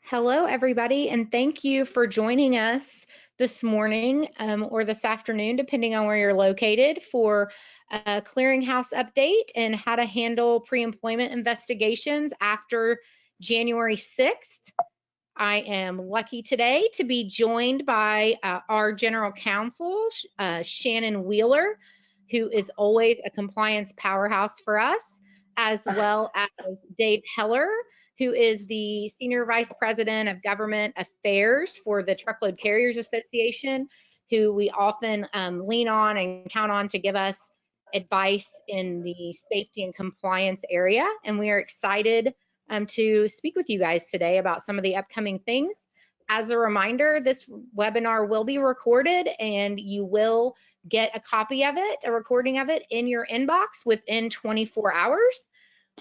Hello, everybody, and thank you for joining us this morning or this afternoon, depending on where you're located, for a Clearinghouse update and how to handle pre-employment investigations after January 6th. I am lucky today to be joined by our General Counsel, Shannon Wheeler, who is always a compliance powerhouse for us, as well as Dave Heller, who is the Senior Vice President of Government Affairs for the Truckload Carriers Association, who we often lean on and count on to give us advice in the safety and compliance area. And we are excited to speak with you guys today about some of the upcoming things. As a reminder, this webinar will be recorded and you will get a copy of it, a recording of it, in your inbox within 24 hours.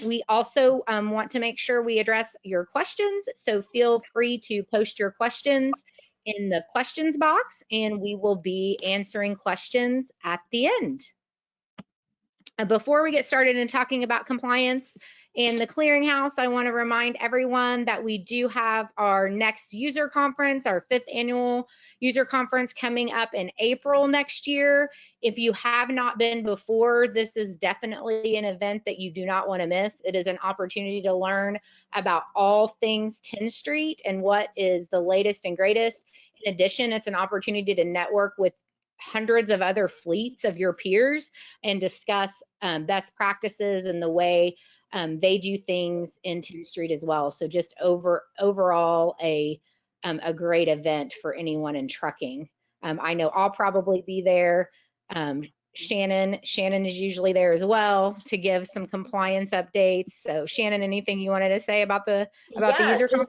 We also want to make sure we address your questions, so feel free to post your questions in the questions box and we will be answering questions at the end. Before we get started in talking about compliance and the Clearinghouse, I want to remind everyone that we do have our next user conference, our 5th annual user conference, coming up in April next year. If you have not been before, this is definitely an event that you do not want to miss. It is an opportunity to learn about all things Tenstreet and what is the latest and greatest. In addition, it's an opportunity to network with hundreds of other fleets of your peers and discuss best practices and the way they do things in Tenstreet as well. So just overall a great event for anyone in trucking. I know I'll probably be there. Shannon is usually there as well to give some compliance updates. So Shannon, anything you wanted to say about the user conference?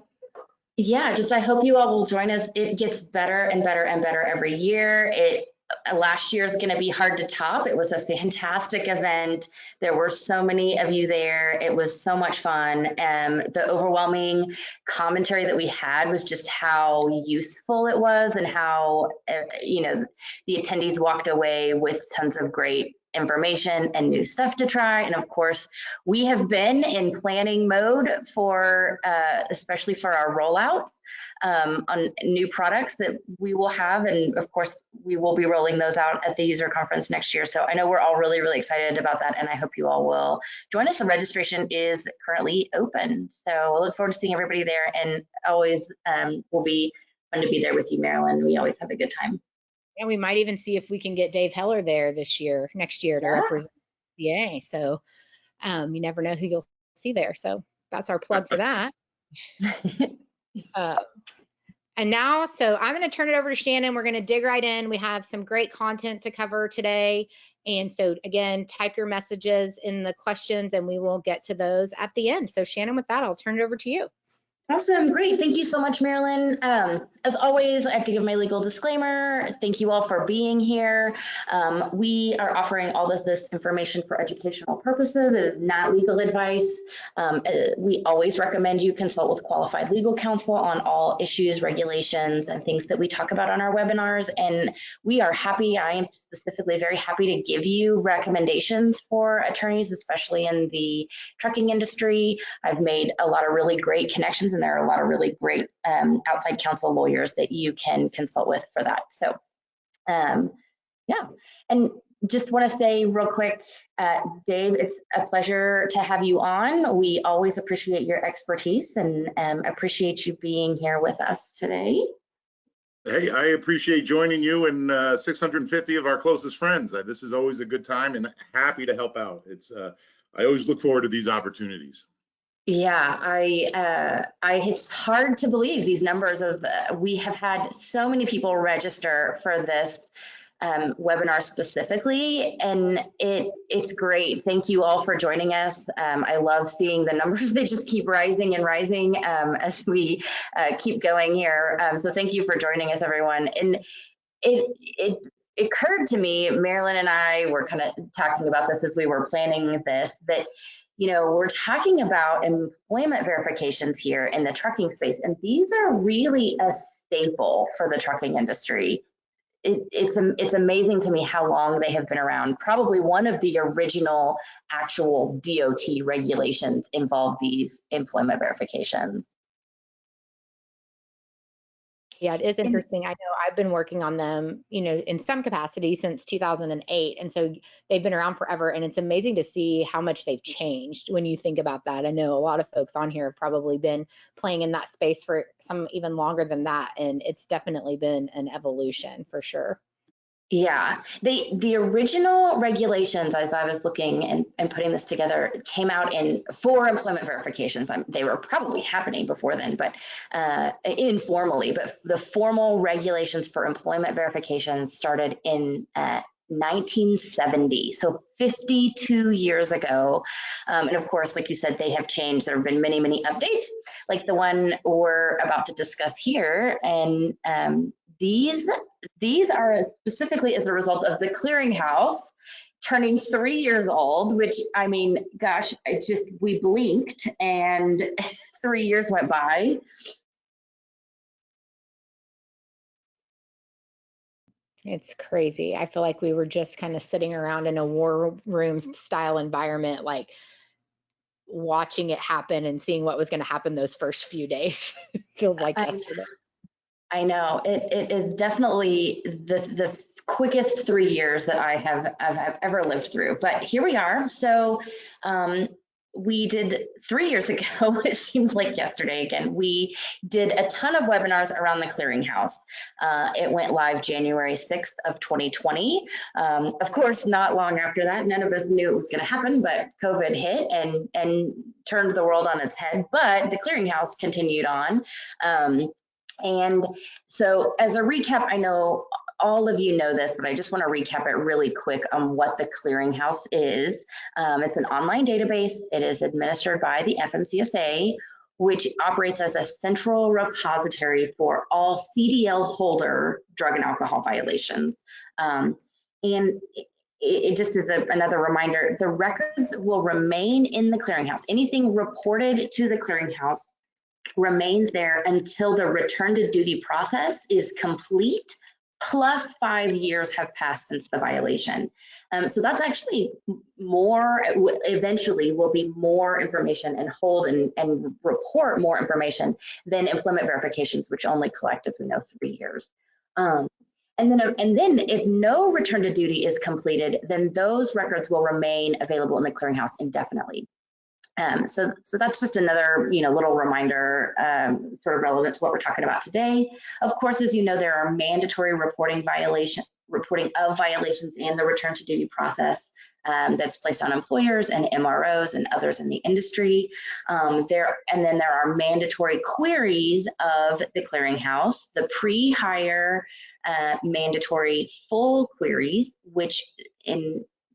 Just I hope you all will join us. It gets better and better and better every year. Last year is going to be hard to top. It was a fantastic event. There were so many of you there. It was so much fun. The overwhelming commentary that we had was just how useful it was and how, the attendees walked away with tons of great information and new stuff to try. And of course, we have been in planning mode for, especially for our rollouts on new products that we will have. And of course, we will be rolling those out at the user conference next year. So I know we're all really, really excited about that. And I hope you all will join us. The registration is currently open. So I look forward to seeing everybody there, and always will be fun to be there with you, Marilyn. We always have a good time. And we might even see if we can get Dave Heller there next year to represent CA. So you never know who you'll see there. So that's our plug for that. And now, so I'm going to turn it over to Shannon. We're going to dig right in. We have some great content to cover today. And so again, type your messages in the questions and we will get to those at the end. So Shannon, with that, I'll turn it over to you. Awesome, great. Thank you so much, Marilyn. As always, I have to give my legal disclaimer. Thank you all for being here. We are offering all of this information for educational purposes. It is not legal advice. We always recommend you consult with qualified legal counsel on all issues, regulations, and things that we talk about on our webinars. And we are happy, I am specifically very happy to give you recommendations for attorneys, especially in the trucking industry. I've made a lot of really great connections, and there are a lot of really great outside counsel lawyers that you can consult with for that. So yeah, and just want to say real quick, Dave, it's a pleasure to have you on. We always appreciate your expertise and appreciate you being here with us today. Hey, I appreciate joining you and 650 of our closest friends. This is always a good time and happy to help out. I always look forward to these opportunities. Yeah, it's hard to believe these numbers of, we have had so many people register for this webinar specifically, and it's great. Thank you all for joining us. I love seeing the numbers. They just keep rising and rising as we keep going here. So thank you for joining us, everyone. And it occurred to me, Marilyn and I were kind of talking about this as we were planning this, that we're talking about employment verifications here in the trucking space, and these are really a staple for the trucking industry. It's amazing to me how long they have been around. Probably one of the original actual DOT regulations involved these employment verifications. Yeah, it is interesting. I know I've been working on them, in some capacity since 2008. And so they've been around forever. And it's amazing to see how much they've changed when you think about that. I know a lot of folks on here have probably been playing in that space for some even longer than that. And it's definitely been an evolution for sure. Yeah, the original regulations, as I was looking and putting this together, came out for employment verifications. They were probably happening before then, but informally. But the formal regulations for employment verifications started in 1970, so 52 years ago. And of course, like you said, they have changed. There have been many, many updates, like the one we're about to discuss here. And these are specifically as a result of the Clearinghouse turning 3 years old, which, I mean, gosh, we blinked and 3 years went by. It's crazy. I feel like we were just kind of sitting around in a war room style environment, like watching it happen and seeing what was going to happen those first few days. Feels like yesterday. I know it is definitely the quickest 3 years that I've ever lived through. But here we are. So we did 3 years ago. It seems like yesterday again. We did a ton of webinars around the Clearinghouse. It went live January 6th of 2020. Of course, not long after that, none of us knew it was going to happen, but COVID hit and turned the world on its head. But the Clearinghouse continued on. And so as a recap, I know all of you know this, but I just want to recap it really quick on what the Clearinghouse is. It's an online database. It is administered by the FMCSA, which operates as a central repository for all CDL holder drug and alcohol violations. And it just is another reminder, the records will remain in the Clearinghouse. Anything reported to the Clearinghouse remains there until the return to duty process is complete, plus 5 years have passed since the violation. So that's actually more, eventually will be more information and hold and report more information than employment verifications, which only collect, as we know, 3 years. And then if no return to duty is completed, then those records will remain available in the Clearinghouse indefinitely. So that's just another, little reminder, sort of relevant to what we're talking about today. Of course, as you know, there are mandatory reporting of violations and the return to duty process that's placed on employers and MROs and others in the industry. And then there are mandatory queries of the Clearinghouse, the pre-hire mandatory full queries, which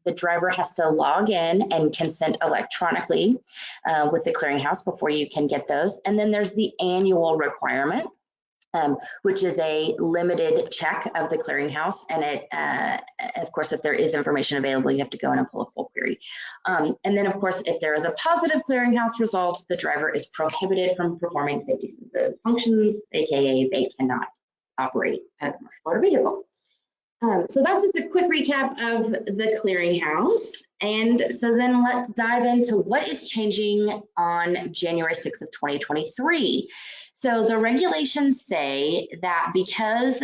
the driver has to log in and consent electronically with the Clearinghouse before you can get those. And then there's the annual requirement, which is a limited check of the Clearinghouse. And it, of course, if there is information available, you have to go in and pull a full query. And then, of course, if there is a positive Clearinghouse result, the driver is prohibited from performing safety-sensitive functions, aka they cannot operate a commercial motor vehicle. So that's just a quick recap of the Clearinghouse. And so then let's dive into what is changing on January 6th of 2023. So the regulations say that because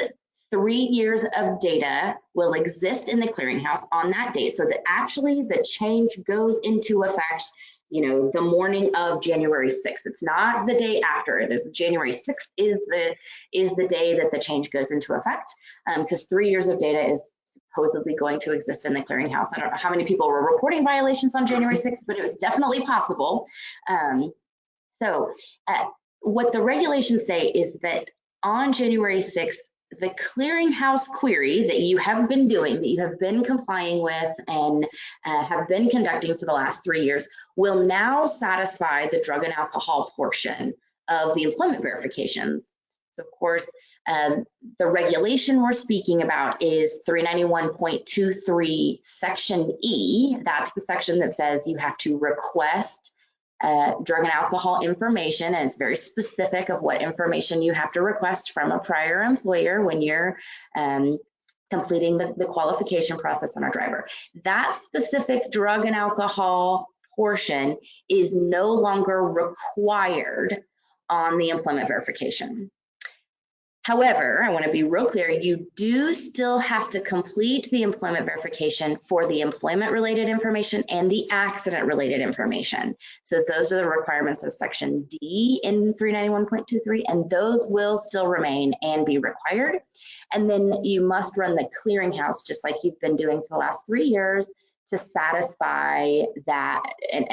3 years of data will exist in the Clearinghouse on that date, so that actually the change goes into effect, the morning of January 6th. It's not the day after. It is January 6th is the day that the change goes into effect, because 3 years of data is supposedly going to exist in the Clearinghouse. I don't know how many people were reporting violations on January 6th, but it was definitely possible. What the regulations say is that on January 6th, the Clearinghouse query that you have been doing, that you have been complying with and have been conducting for the last 3 years, will now satisfy the drug and alcohol portion of the employment verifications. So of course, the regulation we're speaking about is 391.23 Section E. That's the section that says you have to request drug and alcohol information, and it's very specific of what information you have to request from a prior employer when you're completing the qualification process on a driver. That specific drug and alcohol portion is no longer required on the employment verification. However, I want to be real clear, you do still have to complete the employment verification for the employment-related information and the accident-related information. So those are the requirements of Section D in 391.23, and those will still remain and be required. And then you must run the clearinghouse, just like you've been doing for the last 3 years, to satisfy that. And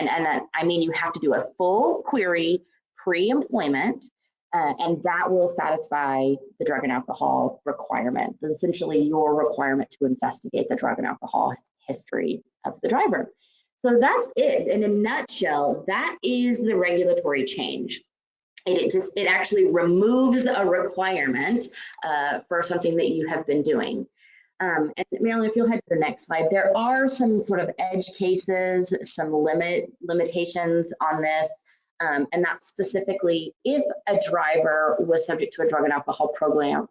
I mean, you have to do a full query pre-employment, and that will satisfy the drug and alcohol requirement. That's essentially your requirement to investigate the drug and alcohol history of the driver. So that's it. In a nutshell, that is the regulatory change. It actually removes a requirement for something that you have been doing. And Marilyn, if you'll head to the next slide, there are some sort of edge cases, some limitations on this. And that's specifically if a driver was subject to a drug and alcohol program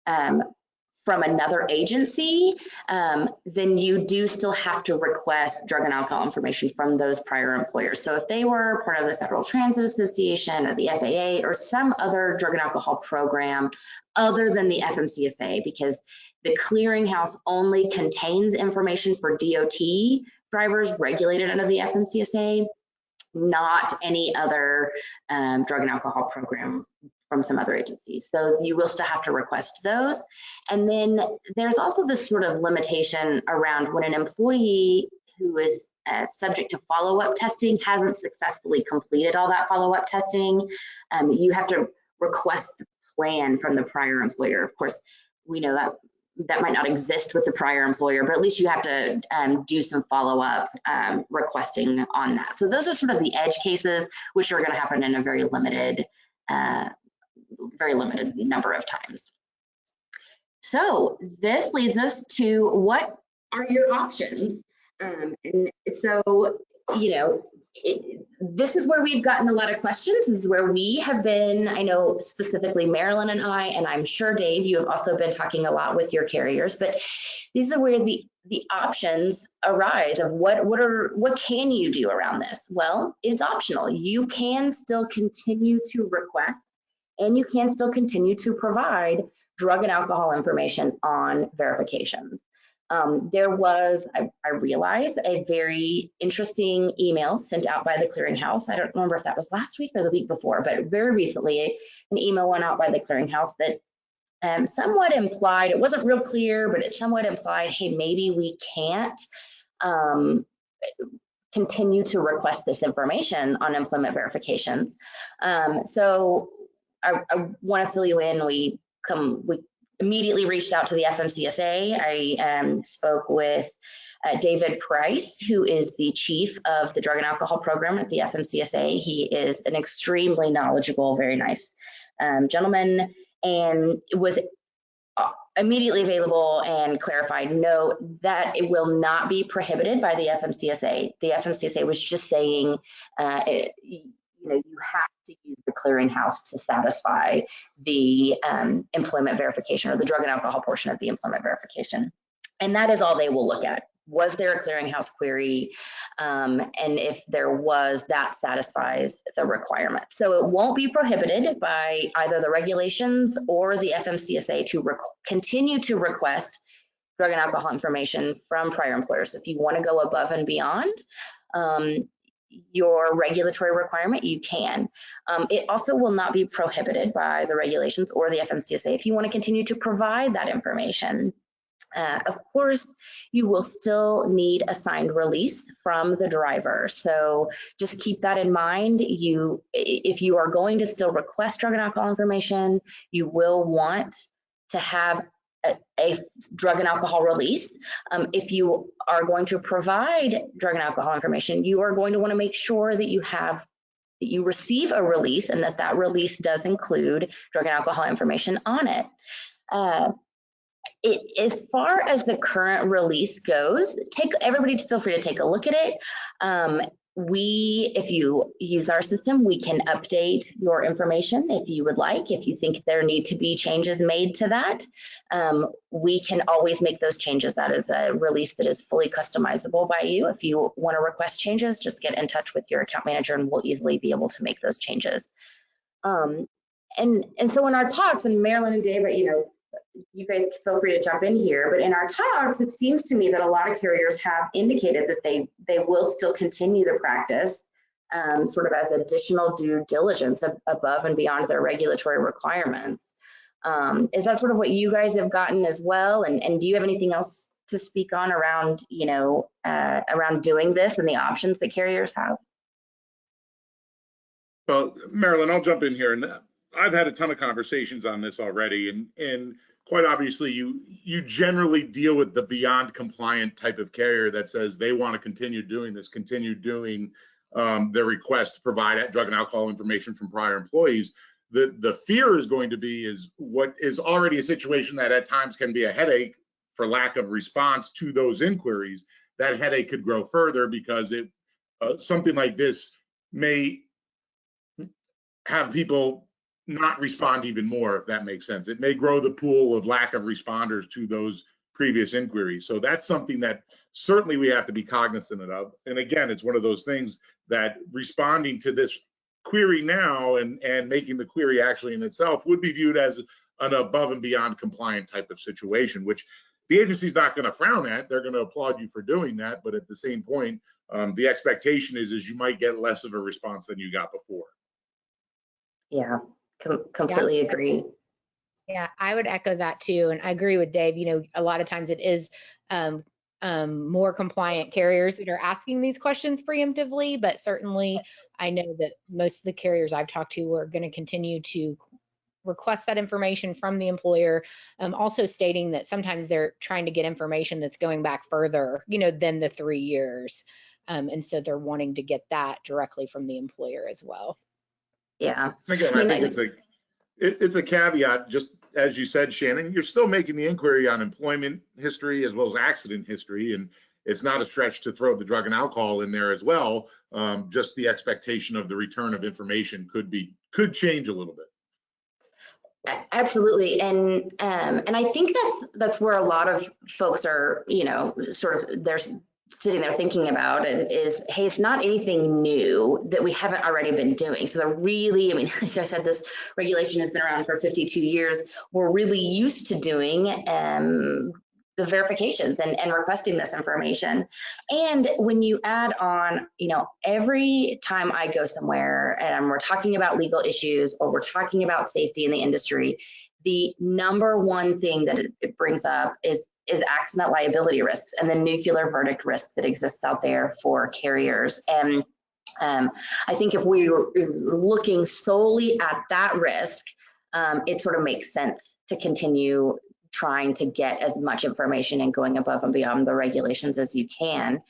from another agency, then you do still have to request drug and alcohol information from those prior employers. So if they were part of the Federal Transit Association or the FAA or some other drug and alcohol program other than the FMCSA, because the clearinghouse only contains information for DOT drivers regulated under the FMCSA, not any other drug and alcohol program from some other agencies. So you will still have to request those. And then there's also this sort of limitation around when an employee who is subject to follow-up testing hasn't successfully completed all that follow-up testing, you have to request the plan from the prior employer. Of course, we know that that might not exist with the prior employer, but at least you have to do some follow-up requesting on that. So those are sort of the edge cases, which are going to happen in a very limited number of times. So this leads us to what are your options? And so, you know, this is where we've gotten a lot of questions. This is where we have been, I know specifically Marilyn and I'm sure Dave, you have also been talking a lot with your carriers, but these are where the options arise of what can you do around this? Well, it's optional. You can still continue to request and you can still continue to provide drug and alcohol information on verifications. There was, I realized, a very interesting email sent out by the Clearinghouse. I don't remember if that was last week or the week before, but very recently, an email went out by the Clearinghouse that somewhat implied, it wasn't real clear, but it somewhat implied, hey, maybe we can't continue to request this information on employment verifications. So I want to fill you in. We immediately reached out to the FMCSA. I spoke with David Price, who is the chief of the drug and alcohol program at the FMCSA. He is an extremely knowledgeable, very nice gentleman, and was immediately available and clarified, no, that it will not be prohibited by the FMCSA. The FMCSA was just saying, you have to use the clearinghouse to satisfy the employment verification or the drug and alcohol portion of the employment verification. And that is all they will look at. Was there a clearinghouse query? And if there was, that satisfies the requirement. So it won't be prohibited by either the regulations or the FMCSA to continue to request drug and alcohol information from prior employers. If you want to go above and beyond your regulatory requirement, you can. It also will not be prohibited by the regulations or the FMCSA if you want to continue to provide that information. Of course, you will still need a signed release from the driver. So just keep that in mind. If you are going to still request drug and alcohol information, you will want to have a drug and alcohol release. If you are going to provide drug and alcohol information, you are going to want to make sure that you receive a release and that release does include drug and alcohol information on it. As far as the current release goes, everybody feel free to take a look at it. If you use our system, we can update your information if you would like. If you think there need to be changes made to that, we can always make those changes. That is a release that is fully customizable by you. If you want to request changes, just get in touch with your account manager and we'll easily be able to make those changes. And so in our talks, and Marilyn and David, you guys feel free to jump in here, but in our talks, it seems to me that a lot of carriers have indicated that they will still continue the practice, sort of as additional due diligence above and beyond their regulatory requirements. Is that sort of what you guys have gotten as well? And do you have anything else to speak on around, around doing this and the options that carriers have? Well, Marilyn, I'll jump in here, and I've had a ton of conversations on this already, and quite obviously you generally deal with the beyond compliant type of carrier that says they want to continue doing this, continue doing their request to provide drug and alcohol information from prior employees. The fear is going to be is what is already a situation that at times can be a headache for lack of response to those inquiries. That headache could grow further because something like this may have people not respond even more, if that makes sense. It may grow the pool of lack of responders to those previous inquiries. So that's something that certainly we have to be cognizant of. And again, it's one of those things that responding to this query now and making the query actually in itself would be viewed as an above and beyond compliant type of situation, which the agency's not going to frown at. They're going to applaud you for doing that. But at the same point, the expectation is you might get less of a response than you got before. Yeah, completely agree. Yeah, I would echo that too. And I agree with Dave. A lot of times it is more compliant carriers that are asking these questions preemptively, but certainly I know that most of the carriers I've talked to are going to continue to request that information from the employer, also stating that sometimes they're trying to get information that's going back further, than the 3 years. And so they're wanting to get that directly from the employer as well. Yeah. Again, I think it's a caveat, just as you said, Shannon, you're still making the inquiry on employment history as well as accident history. And it's not a stretch to throw the drug and alcohol in there as well. Just the expectation of the return of information could change a little bit. Absolutely. And I think that's where a lot of folks are, sort of they're sitting there thinking about it is, hey, it's not anything new that we haven't already been doing. So they're really, like I said, this regulation has been around for 52 years. We're really used to doing the verifications and requesting this information. And when you add on, every time I go somewhere and we're talking about legal issues or we're talking about safety in the industry, the number one thing that it brings up is accident liability risks and the nuclear verdict risk that exists out there for carriers. And I think if we were looking solely at that risk, it sort of makes sense to continue trying to get as much information and going above and beyond the regulations as you can.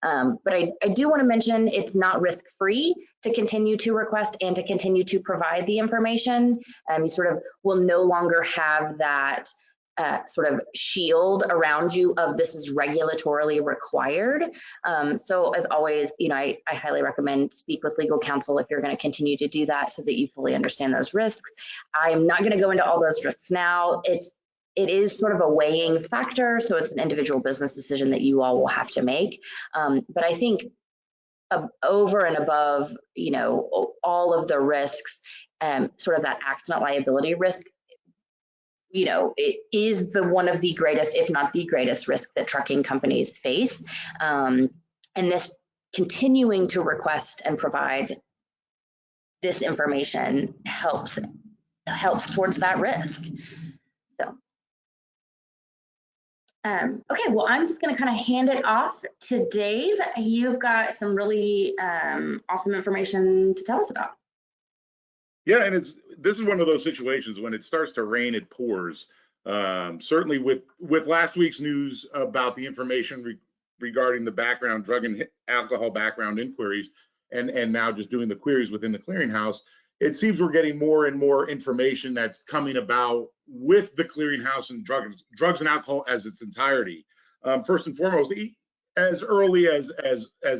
But I do want to mention it's not risk-free to continue to request and to continue to provide the information. You sort of will no longer have that sort of shield around you of this is regulatorily required. So as always, I highly recommend speak with legal counsel if you're going to continue to do that so that you fully understand those risks. I'm not going to go into all those risks now. It is sort of a weighing factor, so it's an individual business decision that you all will have to make. But I think over and above, all of the risks, sort of that accident liability risk, it is one of the greatest, if not the greatest risk that trucking companies face. And this continuing to request and provide this information helps towards that risk. So. Okay, well, I'm just going to kind of hand it off to Dave. You've got some really awesome information to tell us about. Yeah, and this is one of those situations when it starts to rain, it pours. Certainly with last week's news about the information regarding the background drug and alcohol background inquiries, and now just doing the queries within the clearinghouse, it seems we're getting more and more information that's coming about with the clearinghouse and drugs and alcohol as its entirety. First and foremost, as early as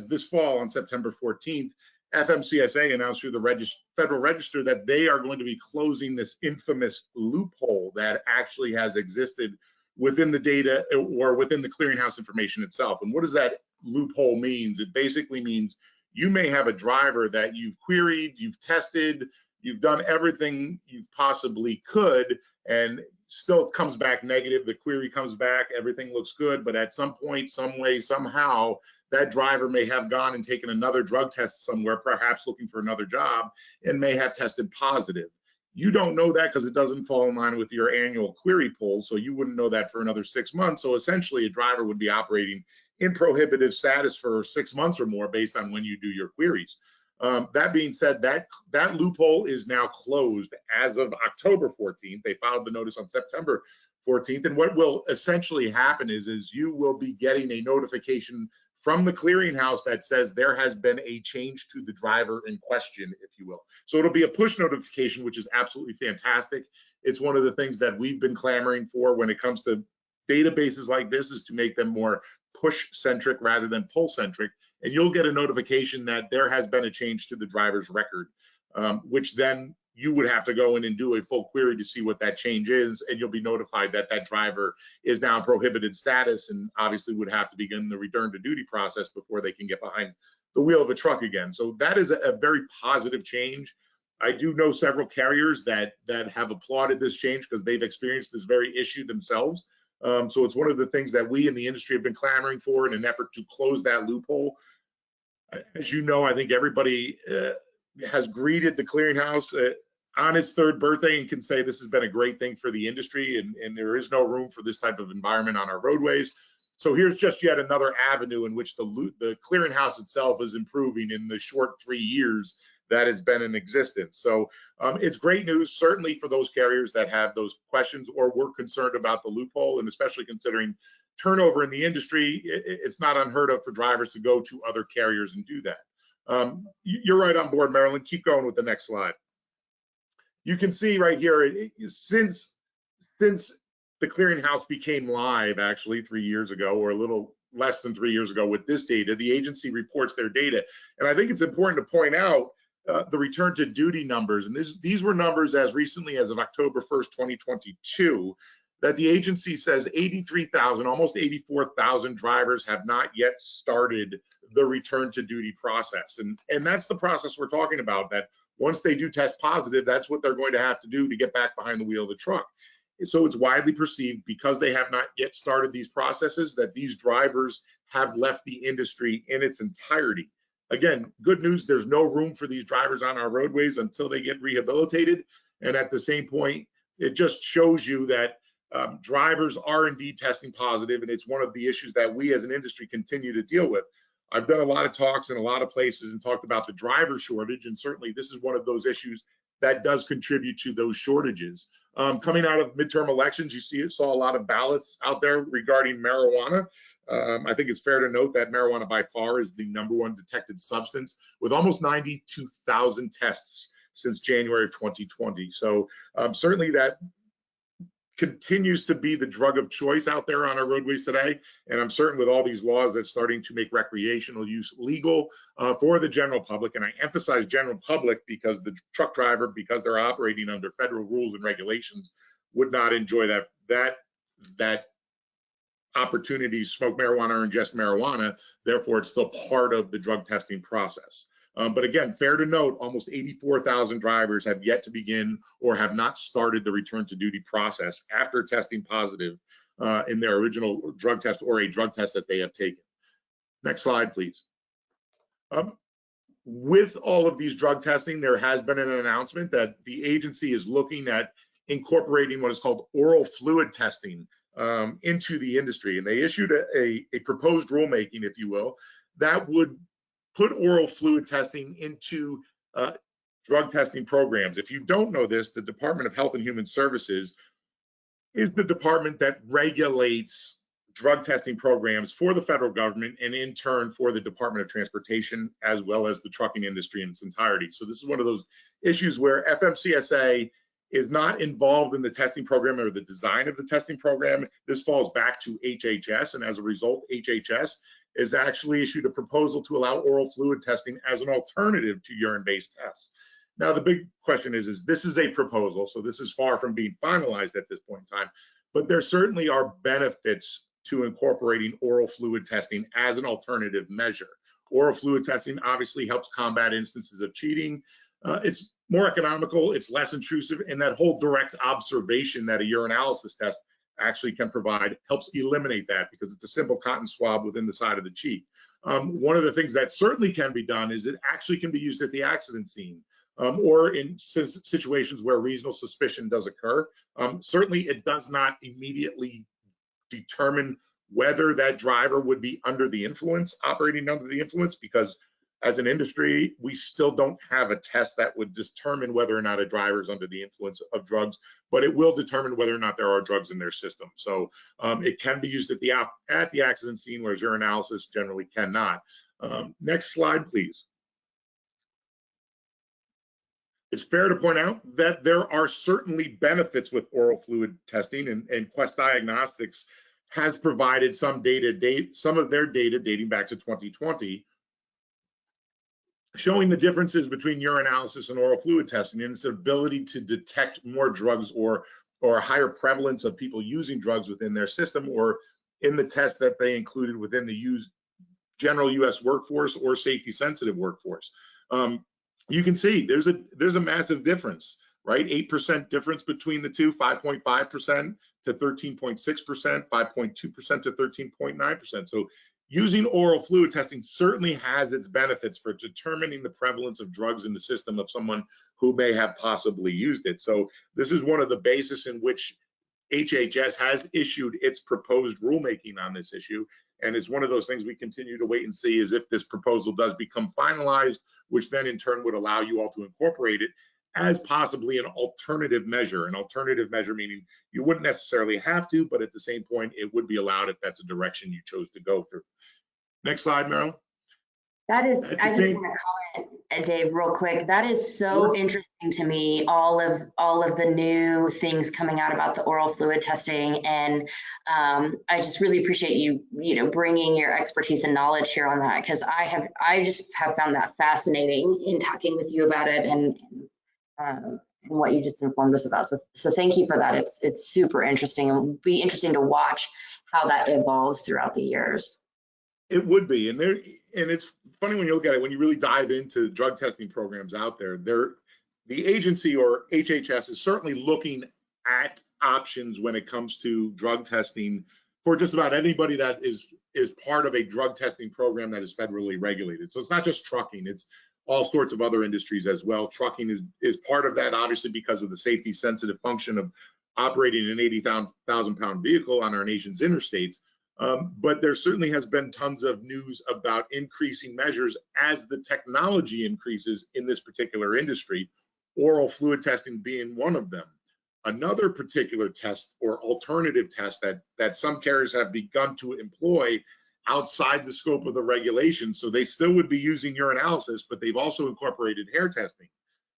this fall on September 14th, FMCSA announced through the Federal Register that they are going to be closing this infamous loophole that actually has existed within the data or within the clearinghouse information itself. And what does that loophole mean? It basically means you may have a driver that you've queried, you've tested, you've done everything you possibly could, and still it comes back negative. The query comes back, everything looks good, but at some point, some way, somehow, that driver may have gone and taken another drug test somewhere, perhaps looking for another job, and may have tested positive. You don't know that because it doesn't fall in line with your annual query poll, so you wouldn't know that for another 6 months. So essentially, a driver would be operating in prohibitive status for 6 months or more based on when you do your queries. That being said, that loophole is now closed as of October 14th. They filed the notice on September 14th, and what will essentially happen is you will be getting a notification from the clearinghouse that says there has been a change to the driver in question, if you will. So it'll be a push notification, which is absolutely fantastic. It's one of the things that we've been clamoring for when it comes to databases like this, is to make them more push-centric rather than pull-centric. And you'll get a notification that there has been a change to the driver's record, which then you would have to go in and do a full query to see what that change is, and you'll be notified that that driver is now in prohibited status and obviously would have to begin the return to duty process before they can get behind the wheel of a truck again. So that is a very positive change. I do know several carriers that have applauded this change because they've experienced this very issue themselves. So it's one of the things that we in the industry have been clamoring for in an effort to close that loophole. As you know, I think everybody has greeted the clearinghouse on its 3rd birthday and can say this has been a great thing for the industry, and there is no room for this type of environment on our roadways. So here's just yet another avenue in which the clearinghouse itself is improving in the short 3 years that it's been in existence. So it's great news, certainly for those carriers that have those questions or were concerned about the loophole, and especially considering turnover in the industry, it's not unheard of for drivers to go to other carriers and do that. You're right on board, Marilyn. Keep going with the next slide. You can see right here, since the clearinghouse became live actually 3 years ago, or a little less than 3 years ago with this data, the agency reports their data. And I think it's important to point out the return to duty numbers. And these were numbers as recently as of October 1st, 2022, that the agency says 83,000, almost 84,000 drivers have not yet started the return to duty process. And that's the process we're talking about, that once they do test positive, that's what they're going to have to do to get back behind the wheel of the truck. So it's widely perceived, because they have not yet started these processes, that these drivers have left the industry in its entirety. Again, good news, there's no room for these drivers on our roadways until they get rehabilitated. And at the same point, it just shows you that drivers are indeed testing positive, and it's one of the issues that we as an industry continue to deal with. I've done a lot of talks in a lot of places and talked about the driver shortage, and certainly this is one of those issues that does contribute to those shortages. Coming out of midterm elections, you saw a lot of ballots out there regarding marijuana. I think it's fair to note that marijuana by far is the #1 detected substance, with almost 92,000 tests since January of 2020. So certainly that continues to be the drug of choice out there on our roadways today. And I'm certain with all these laws that's starting to make recreational use legal for the general public, and I emphasize general public because the truck driver, because they're operating under federal rules and regulations, would not enjoy that opportunity to smoke marijuana or ingest marijuana. Therefore, it's still part of the drug testing process. But again, fair to note, almost 84,000 drivers have yet to begin or have not started the return to duty process after testing positive in their original drug test or a drug test that they have taken. Next slide, please. With all of these drug testing, there has been an announcement that the agency is looking at incorporating what is called oral fluid testing into the industry. And they issued a proposed rulemaking, if you will, that would put oral fluid testing into drug testing programs. If you don't know this, the Department of Health and Human Services is the department that regulates drug testing programs for the federal government, and in turn for the Department of Transportation, as well as the trucking industry in its entirety. So this is one of those issues where FMCSA is not involved in the testing program or the design of the testing program. This falls back to HHS, and as a result, HHS has actually issued a proposal to allow oral fluid testing as an alternative to urine-based tests. Now, the big question is this is a proposal, so this is far from being finalized at this point in time, but there certainly are benefits to incorporating oral fluid testing as an alternative measure. Oral fluid testing obviously helps combat instances of cheating. It's more economical, it's less intrusive, and that whole direct observation that a urinalysis test actually can provide helps eliminate that, because it's a simple cotton swab within the side of the cheek. One of the things that certainly can be done is it actually can be used at the accident scene, or in situations where reasonable suspicion does occur. Certainly it does not immediately determine whether that driver would be under the influence, operating under the influence, because as an industry, we still don't have a test that would determine whether or not a driver is under the influence of drugs, but it will determine whether or not there are drugs in their system. So it can be used at the accident scene, whereas urinalysis generally cannot. Next slide, please. It's fair to point out that there are certainly benefits with oral fluid testing, and Quest Diagnostics has provided some of their data dating back to 2020, showing the differences between urinalysis and oral fluid testing and its ability to detect more drugs or a higher prevalence of people using drugs within their system, or in the test that they included within the general US workforce or safety sensitive workforce. You can see there's a massive difference, right? 8% difference between the two, 5.5% to 13.6%, 5.2% to 13.9%. So using oral fluid testing certainly has its benefits for determining the prevalence of drugs in the system of someone who may have possibly used it. So this is one of the bases in which HHS has issued its proposed rulemaking on this issue. And it's one of those things we continue to wait and see, as if this proposal does become finalized, which then in turn would allow you all to incorporate it as possibly an alternative measure. An alternative measure meaning you wouldn't necessarily have to, but at the same point, it would be allowed if that's a direction you chose to go through. Next slide, Meryl. That is, I just want to comment, Dave, real quick. That is so interesting to me, all of the new things coming out about the oral fluid testing. And I just really appreciate you bringing your expertise and knowledge here on that, because I just have found that fascinating in talking with you about it and what you just informed us about. So thank you for that. It's super interesting, and it'll be interesting to watch how that evolves throughout the years. It would be, and it's funny when you look at it, when you really dive into drug testing programs out there, the agency or HHS is certainly looking at options when it comes to drug testing for just about anybody that is part of a drug testing program that is federally regulated. So it's not just trucking, it's all sorts of other industries as well. Trucking is part of that, obviously, because of the safety sensitive function of operating an 80,000 pound vehicle on our nation's interstates. But there certainly has been tons of news about increasing measures as the technology increases in this particular industry, oral fluid testing being one of them. Another particular test or alternative test that some carriers have begun to employ outside the scope of the regulation, so they still would be using urinalysis, but they've also incorporated hair testing.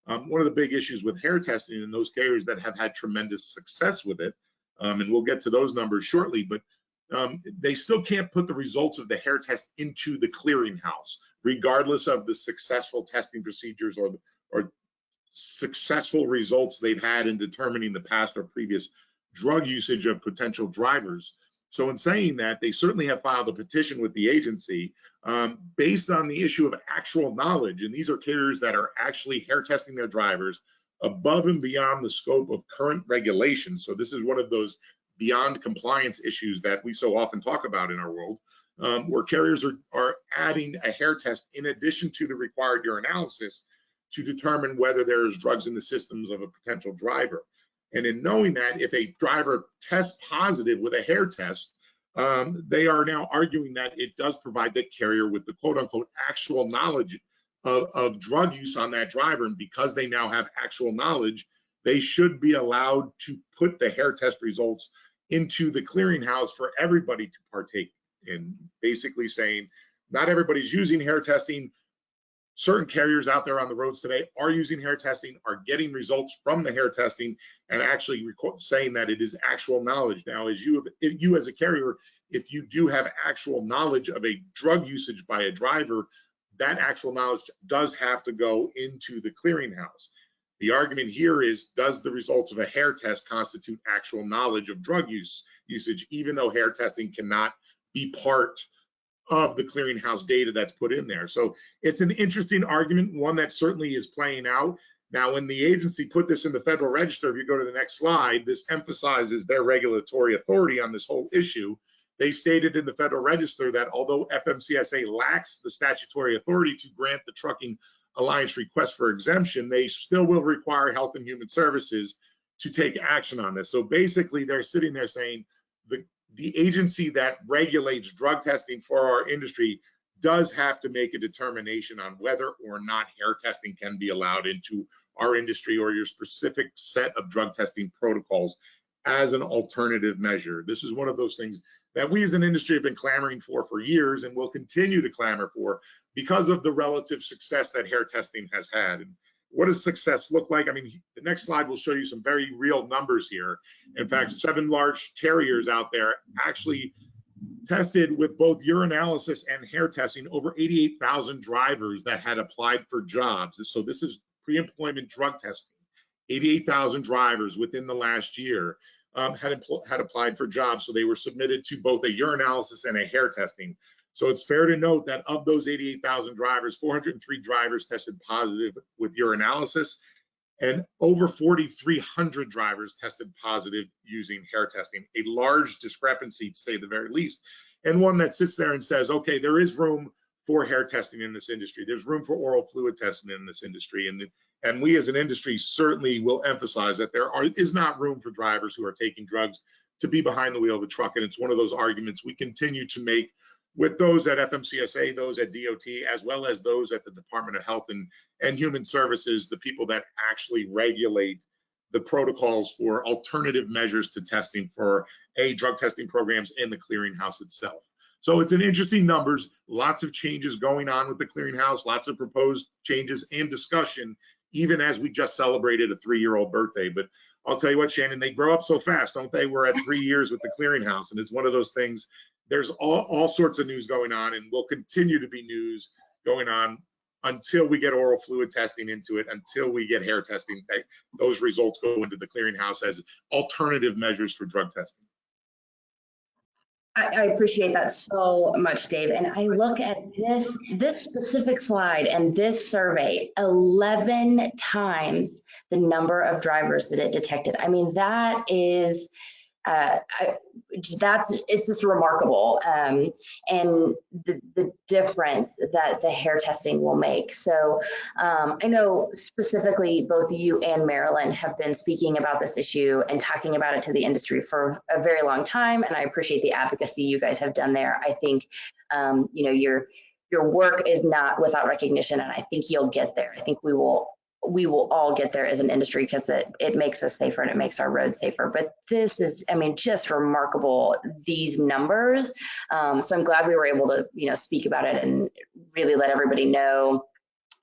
One of the big issues with hair testing in those carriers that have had tremendous success with it, and we'll get to those numbers shortly, but they still can't put the results of the hair test into the clearinghouse, regardless of the successful testing procedures or successful results they've had in determining the past or previous drug usage of potential drivers. So in saying that, they certainly have filed a petition with the agency based on the issue of actual knowledge. And these are carriers that are actually hair testing their drivers above and beyond the scope of current regulations. So this is one of those beyond compliance issues that we so often talk about in our world, where carriers are adding a hair test in addition to the required urinalysis to determine whether there's drugs in the systems of a potential driver. And in knowing that, if a driver tests positive with a hair test, they are now arguing that it does provide the carrier with the quote unquote actual knowledge of drug use on that driver. And because they now have actual knowledge, they should be allowed to put the hair test results into the clearinghouse for everybody to partake in, basically saying not everybody's using hair testing. Certain carriers out there on the roads today are using hair testing, are getting results from the hair testing, and actually saying that it is actual knowledge. Now, as you as a carrier, if you do have actual knowledge of a drug usage by a driver, that actual knowledge does have to go into the clearinghouse. The argument here is, does the results of a hair test constitute actual knowledge of drug usage, even though hair testing cannot be part of the clearinghouse data that's put in there. So it's an interesting argument, one that certainly is playing out. Now, when the agency put this in the Federal Register, if you go to the next slide, this emphasizes their regulatory authority on this whole issue. They stated in the Federal Register that although FMCSA lacks the statutory authority to grant the Trucking Alliance request for exemption, they still will require Health and Human Services to take action on this. So basically, they're sitting there saying the agency that regulates drug testing for our industry does have to make a determination on whether or not hair testing can be allowed into our industry or your specific set of drug testing protocols as an alternative measure. This is one of those things that we as an industry have been clamoring for years and will continue to clamor for because of the relative success that hair testing has had. And what does success look like? I mean, the next slide will show you some very real numbers here. In fact, 7 large carriers out there actually tested with both urinalysis and hair testing over 88,000 drivers that had applied for jobs. So this is pre-employment drug testing. 88,000 drivers within the last year had applied for jobs. So they were submitted to both a urinalysis and a hair testing. So it's fair to note that of those 88,000 drivers, 403 drivers tested positive with urinalysis, and over 4,300 drivers tested positive using hair testing. A large discrepancy, to say the very least, and one that sits there and says, okay, there is room for hair testing in this industry. There's room for oral fluid testing in this industry. And we as an industry certainly will emphasize that there is not room for drivers who are taking drugs to be behind the wheel of a truck. And it's one of those arguments we continue to make with those at FMCSA, those at DOT, as well as those at the Department of Health and Human Services, the people that actually regulate the protocols for alternative measures to testing for drug testing programs in the clearinghouse itself. So it's an interesting numbers, lots of changes going on with the clearinghouse, lots of proposed changes and discussion, even as we just celebrated a 3-year-old birthday. But I'll tell you what, Shannon, they grow up so fast, don't they? We're at 3 years with the clearinghouse, and it's one of those things. There's all sorts of news going on, and will continue to be news going on until we get oral fluid testing into it, until we get hair testing. Those results go into the clearinghouse as alternative measures for drug testing. I appreciate that so much, Dave. And I look at this specific slide and this survey, 11 times the number of drivers that it detected. I mean, that is, it's just remarkable, and the difference that the hair testing will make. So I know specifically both you and Marilyn have been speaking about this issue and talking about it to the industry for a very long time, and I appreciate the advocacy you guys have done there. I think you know, your work is not without recognition, and I think you'll get there. I think we will all get there as an industry, because it makes us safer and it makes our roads safer. But this is, I mean, just remarkable, these numbers. So I'm glad we were able to, you know, speak about it and really let everybody know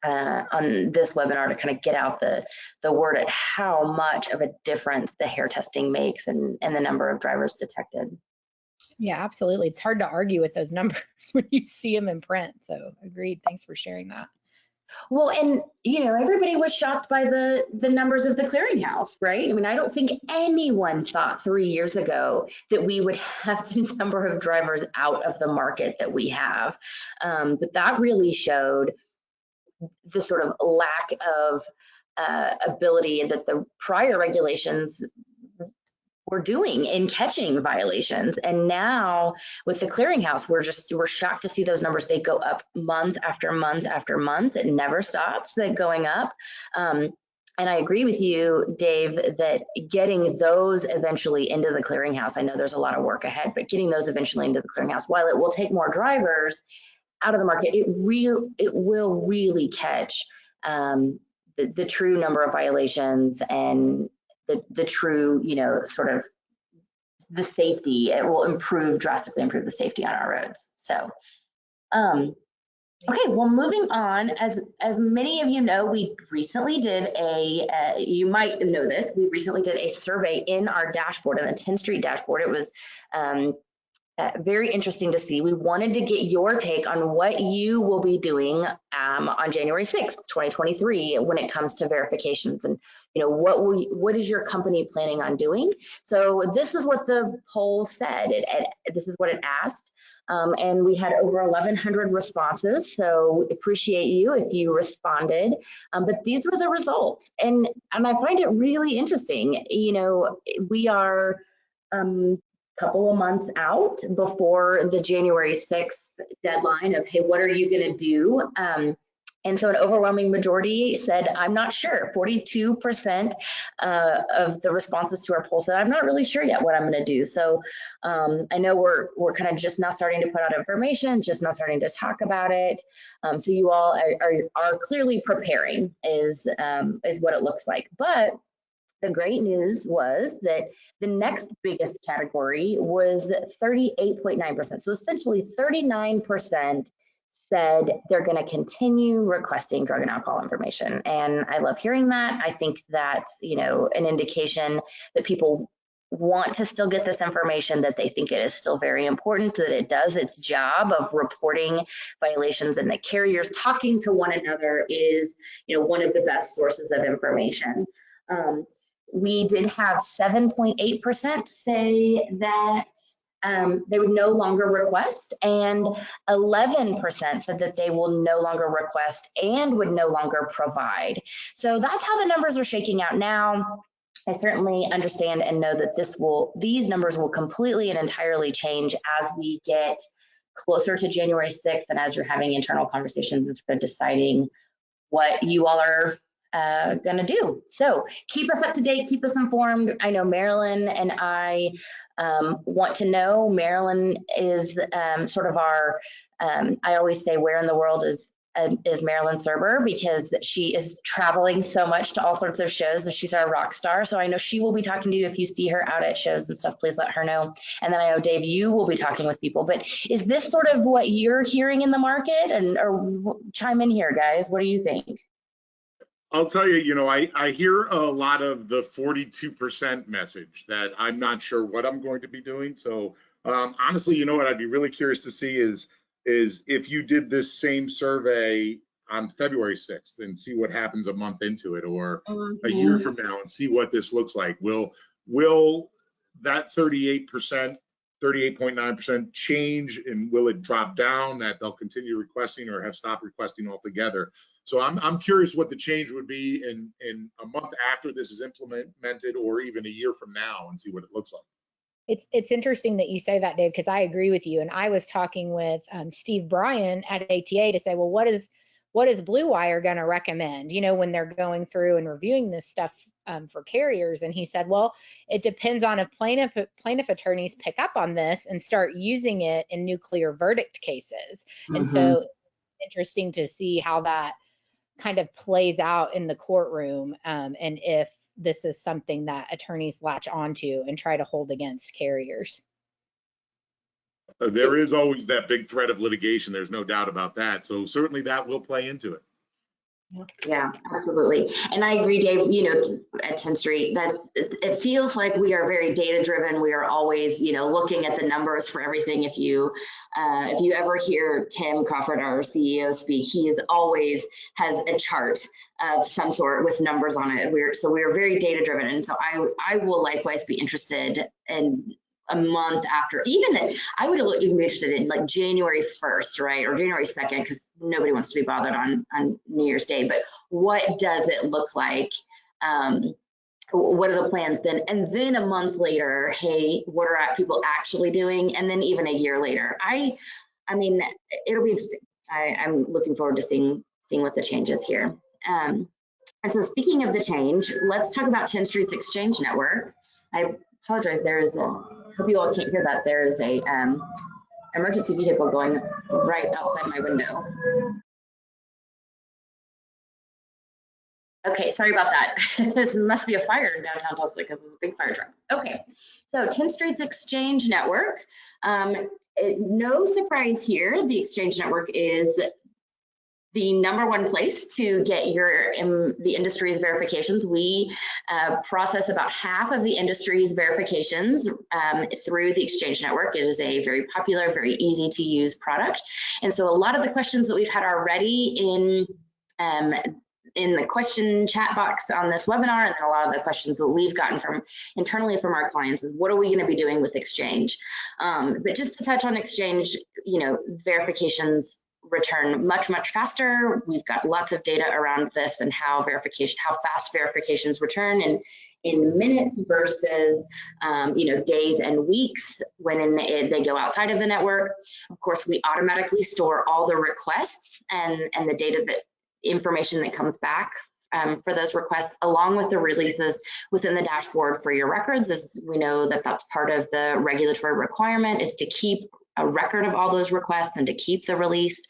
on this webinar to kind of get out the word at how much of a difference the hair testing makes and the number of drivers detected. Yeah, absolutely. It's hard to argue with those numbers when you see them in print. So agreed. Thanks for sharing that. Well, and you know, everybody was shocked by the numbers of the clearinghouse, right? I mean, I don't think anyone thought 3 years ago that we would have the number of drivers out of the market that we have. But that really showed the sort of lack of ability that the prior regulations were doing in catching violations. And now with the clearinghouse, we're shocked to see those numbers. They go up month after month after month. It never stops going up. And I agree with you, Dave, that getting those eventually into the clearinghouse, I know there's a lot of work ahead, but getting those eventually into the clearinghouse, while it will take more drivers out of the market, it will really catch the true number of violations and the true, you know, sort of the safety. It will drastically improve the safety on our roads. So, okay, well, moving on, as many of you know, we recently did you might know this, we recently did a survey in our dashboard, in the Tenstreet dashboard. It was very interesting to see. We wanted to get your take on what you will be doing on January 6th, 2023, when it comes to verifications, and what is your company planning on doing? So this is what the poll said. This is what it asked, and we had over 1,100 responses. So appreciate you if you responded. But these were the results, and I find it really interesting. We are couple of months out before the January 6th deadline of, hey, what are you going to do? And so an overwhelming majority said, I'm not sure. 42% of the responses to our poll said, I'm not really sure yet what I'm going to do. So I know we're kind of just now starting to put out information, just now starting to talk about it. So you all are clearly preparing is what it looks like. But the great news was that the next biggest category was 38.9%. So essentially 39% said they're going to continue requesting drug and alcohol information. And I love hearing that. I think that's, an indication that people want to still get this information, that they think it is still very important, that it does its job of reporting violations, and that carriers talking to one another is, one of the best sources of information. We did have 7.8% say that they would no longer request, and 11% said that they will no longer request and would no longer provide. So that's how the numbers are shaking out now. I certainly understand and know that these numbers will completely and entirely change as we get closer to January 6th, and as you're having internal conversations and sort of deciding what you all are gonna do. So keep us up to date, keep us informed. I know Marilyn and I want to know. Marilyn is sort of our, I always say, where in the world is Marilyn Surber, because she is traveling so much to all sorts of shows, and she's our rock star. So I know she will be talking to you. If you see her out at shows and stuff, please let her know. And then I know, Dave, you will be talking with people. But is this sort of what you're hearing in the market? Or chime in here, guys. What do you think? I'll tell you, I hear a lot of the 42% message that I'm not sure what I'm going to be doing. So honestly, what I'd be really curious to see is if you did this same survey on February 6th and see what happens a month into it, or a year from now, and see what this looks like. Will that 38.9% change, and will it drop down, that they'll continue requesting or have stopped requesting altogether? So I'm curious what the change would be in a month after this is implemented, or even a year from now, and see what it looks like. It's interesting that you say that, Dave, because I agree with you. And I was talking with Steve Bryan at ATA to say, well, what is Blue Wire going to recommend, when they're going through and reviewing this stuff for carriers? And he said, well, it depends on if plaintiff attorneys pick up on this and start using it in nuclear verdict cases. And so interesting to see how that kind of plays out in the courtroom, and if this is something that attorneys latch onto and try to hold against carriers. There is always that big threat of litigation. There's no doubt about that. So certainly that will play into it. Yeah, absolutely. And I agree, Dave, at Tenstreet, that it feels like we are very data driven. We are always, looking at the numbers for everything. If you ever hear Tim Crawford, our CEO, speak, he always has a chart of some sort with numbers on it. We are very data driven. And so I will likewise be interested in a month after, I would even be interested in like January 1st, right? Or January 2nd, because nobody wants to be bothered on New Year's Day. But what does it look like? What are the plans then? And then a month later, hey, what are people actually doing? And then even a year later, I mean, it'll be interesting. I'm looking forward to seeing what the change is here. And so speaking of the change, let's talk about Tenstreet's Exchange Network. I apologize, hope you all can't hear that. There is a emergency vehicle going right outside my window. Okay, sorry about that. This must be a fire in downtown Tulsa because it's a big fire truck. Okay, so Tenstreet's Exchange Network. No surprise here, the Exchange Network is the #1 place to get the industry's verifications. We process about half of the industry's verifications through the Exchange Network. It is a very popular, very easy to use product. And so a lot of the questions that we've had already in the question chat box on this webinar, and then a lot of the questions that we've gotten from internally from our clients is, what are we going to be doing with Exchange? But just to touch on Exchange, verifications return much faster. We've got lots of data around this and how fast verifications return in minutes versus days and weeks when they go outside of the network. Of course, we automatically store all the requests and the data information that comes back for those requests, along with the releases within the dashboard for your records, as we know that that's part of the regulatory requirement, is to keep a record of all those requests and to keep the release.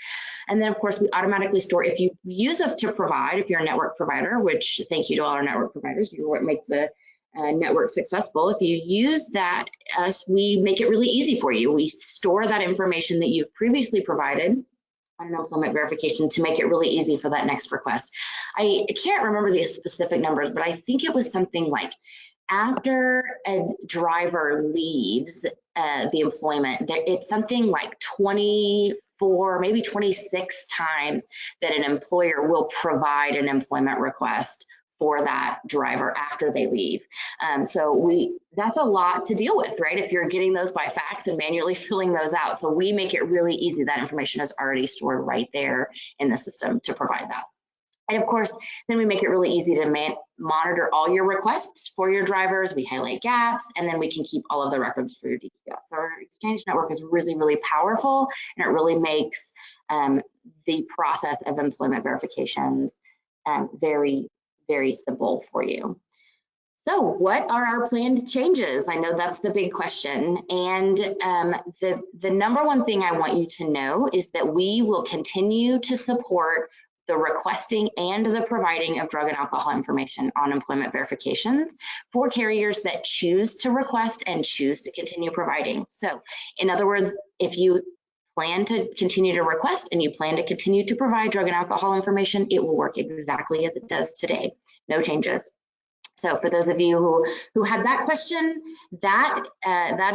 And then of course we automatically store, if you use us to provide, if you're a network provider, which thank you to all our network providers, you're what make the network successful. If you use us, we make it really easy for you. We store that information that you've previously provided on an employment verification to make it really easy for that next request. I can't remember the specific numbers, but I think it was something like after a driver leaves the employment, it's something like 24, maybe 26 times that an employer will provide an employment request for that driver after they leave. So that's a lot to deal with, right? If you're getting those by fax and manually filling those out. So we make it really easy. That information is already stored right there in the system to provide that. And of course, then we make it really easy to monitor all your requests for your drivers. We highlight gaps, and then we can keep all of the records for your DQF. So our Exchange Network is really, really powerful, and it really makes the process of employment verifications very, very simple for you. So what are our planned changes? I know that's the big question. And the #1 thing I want you to know is that we will continue to support the requesting and the providing of drug and alcohol information on employment verifications for carriers that choose to request and choose to continue providing. So in other words, if you plan to continue to request and you plan to continue to provide drug and alcohol information, it will work exactly as it does today, no changes. So for those of you who had that question, that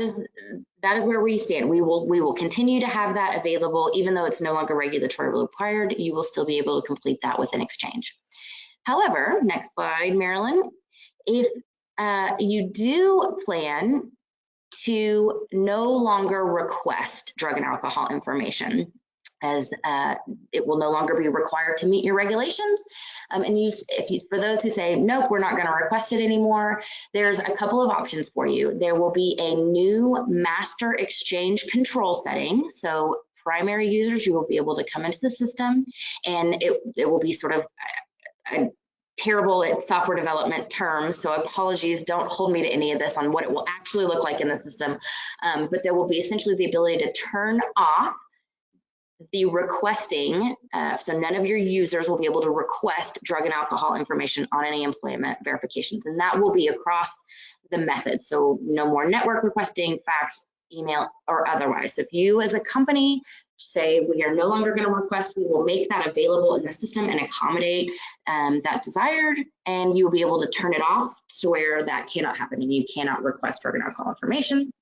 is where we stand. We will continue to have that available, even though it's no longer regulatorily required. You will still be able to complete that with an Exchange. However, next slide, Marilyn. If you do plan to no longer request drug and alcohol information, as it will no longer be required to meet your regulations. For those who say, nope, we're not going to request it anymore, there's a couple of options for you. There will be a new master exchange control setting. So primary users, you will be able to come into the system, and it will be sort of terrible at software development terms, so apologies, don't hold me to any of this on what it will actually look like in the system. But there will be essentially the ability to turn off the requesting, so none of your users will be able to request drug and alcohol information on any employment verifications, and that will be across the methods. So no more network requesting, fax, email, or otherwise. So if you as a company say we are no longer going to request, we will make that available in the system and accommodate that desired, and you will be able to turn it off to where that cannot happen and you cannot request drug and alcohol information.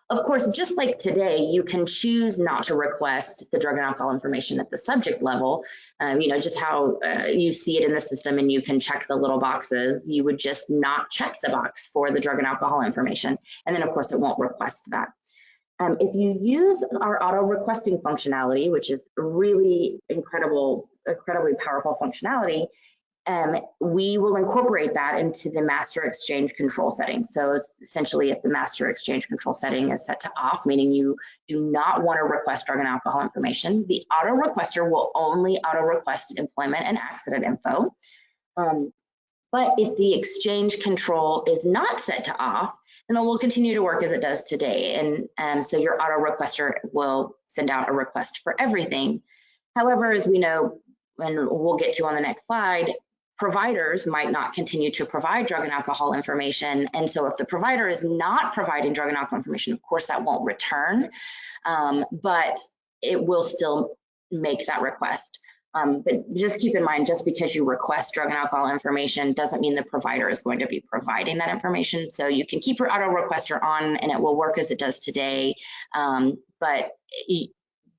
Of course, just like today, you can choose not to request the drug and alcohol information at the subject level, just how you see it in the system, and you can check the little boxes. You would just not check the box for the drug and alcohol information, and then of course it won't request that. If you use our auto requesting functionality, which is really incredibly powerful functionality, we will incorporate that into the master exchange control setting. So essentially, if the master exchange control setting is set to off, meaning you do not want to request drug and alcohol information, the auto requester will only auto request employment and accident info. But if the exchange control is not set to off, then it will continue to work as it does today. And so your auto requester will send out a request for everything. However, as we know, and we'll get to on the next slide, providers might not continue to provide drug and alcohol information. And so if the provider is not providing drug and alcohol information, of course that won't return, but it will still make that request. But just keep in mind, just because you request drug and alcohol information doesn't mean the provider is going to be providing that information. So you can keep your auto requester on and it will work as it does today, but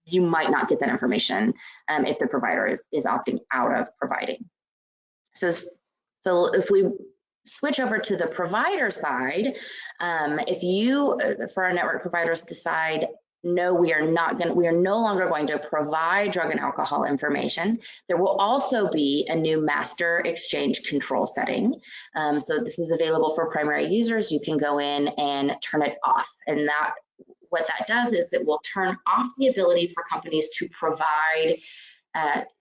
you might not get that information if the provider is opting out of providing. So if we switch over to the provider side, if you, for our network providers, decide, no, we are no longer going to provide drug and alcohol information, there will also be a new master exchange control setting. So this is available for primary users. You can go in and turn it off. And what that does is it will turn off the ability for companies to provide,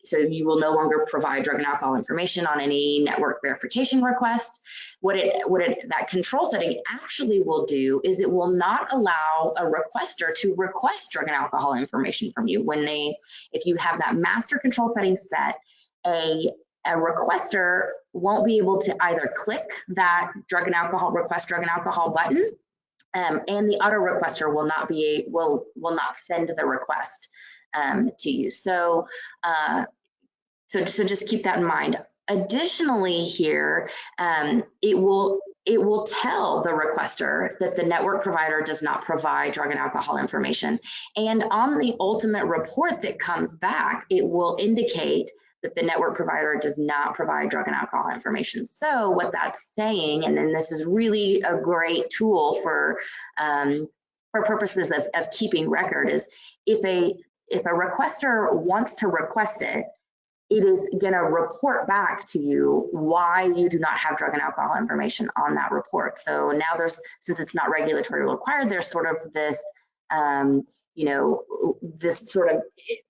so you will no longer provide drug and alcohol information on any network verification request. That control setting actually will do is it will not allow a requester to request drug and alcohol information from you. If you have that master control setting set, a requester won't be able to either click that request drug and alcohol button, and the auto requester will not send the request to you. So just keep that in mind. Additionally here, it will tell the requester that the network provider does not provide drug and alcohol information. And on the ultimate report that comes back, it will indicate that the network provider does not provide drug and alcohol information. So what that's saying, and then this is really a great tool for purposes of keeping record, is if a requester wants to request it, it is going to report back to you why you do not have drug and alcohol information on that report. So now since it's not regulatory required, there's sort of this, this sort of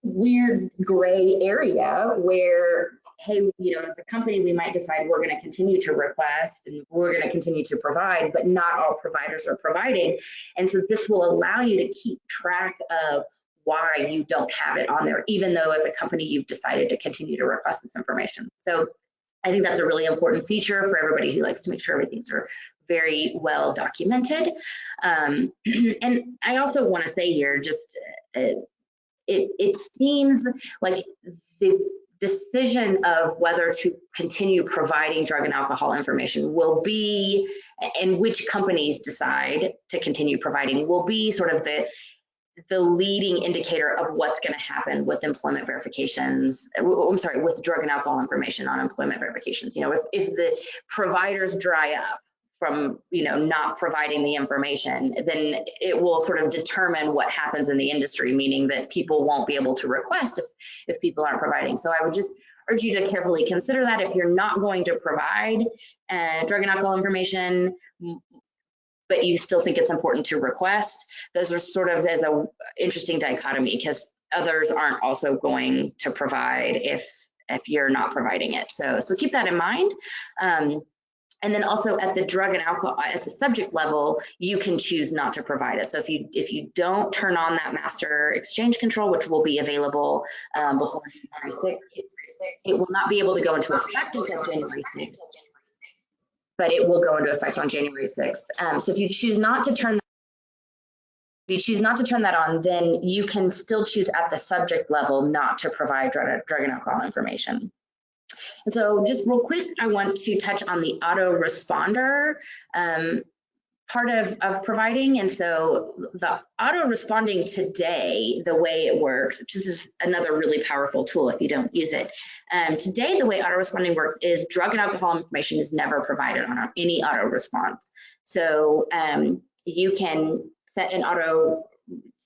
weird gray area where, hey, as a company, we might decide we're going to continue to request and we're going to continue to provide, but not all providers are providing. And so this will allow you to keep track of why you don't have it on there, even though as a company you've decided to continue to request this information. So I think that's a really important feature for everybody who likes to make sure everything's very well documented. And I also want to say here, just it seems like the decision of whether to continue providing drug and alcohol information will be, and which companies decide to continue providing, will be sort of the leading indicator of what's going to happen with employment verifications. With drug and alcohol information on employment verifications. If the providers dry up from not providing the information, then it will sort of determine what happens in the industry, meaning that people won't be able to request if people aren't providing. So I would just urge you to carefully consider that if you're not going to provide drug and alcohol information, but you still think it's important to request. Those are sort of as an interesting dichotomy, because others aren't also going to provide if you're not providing it. So keep that in mind. And then also at the drug and alcohol, at the subject level, you can choose not to provide it. So if you don't turn on that master exchange control, which will be available before January 6th, it will not be able to go into effect until January 6th. But it will go into effect on January 6th. So if you choose not to turn that on, then you can still choose at the subject level not to provide drug and alcohol information. And so just real quick, I want to touch on the autoresponder part of providing. And so the auto responding today, the way it works, which is another really powerful tool if you don't use it. Today, the way auto responding works is drug and alcohol information is never provided on any auto response. So you can set your auto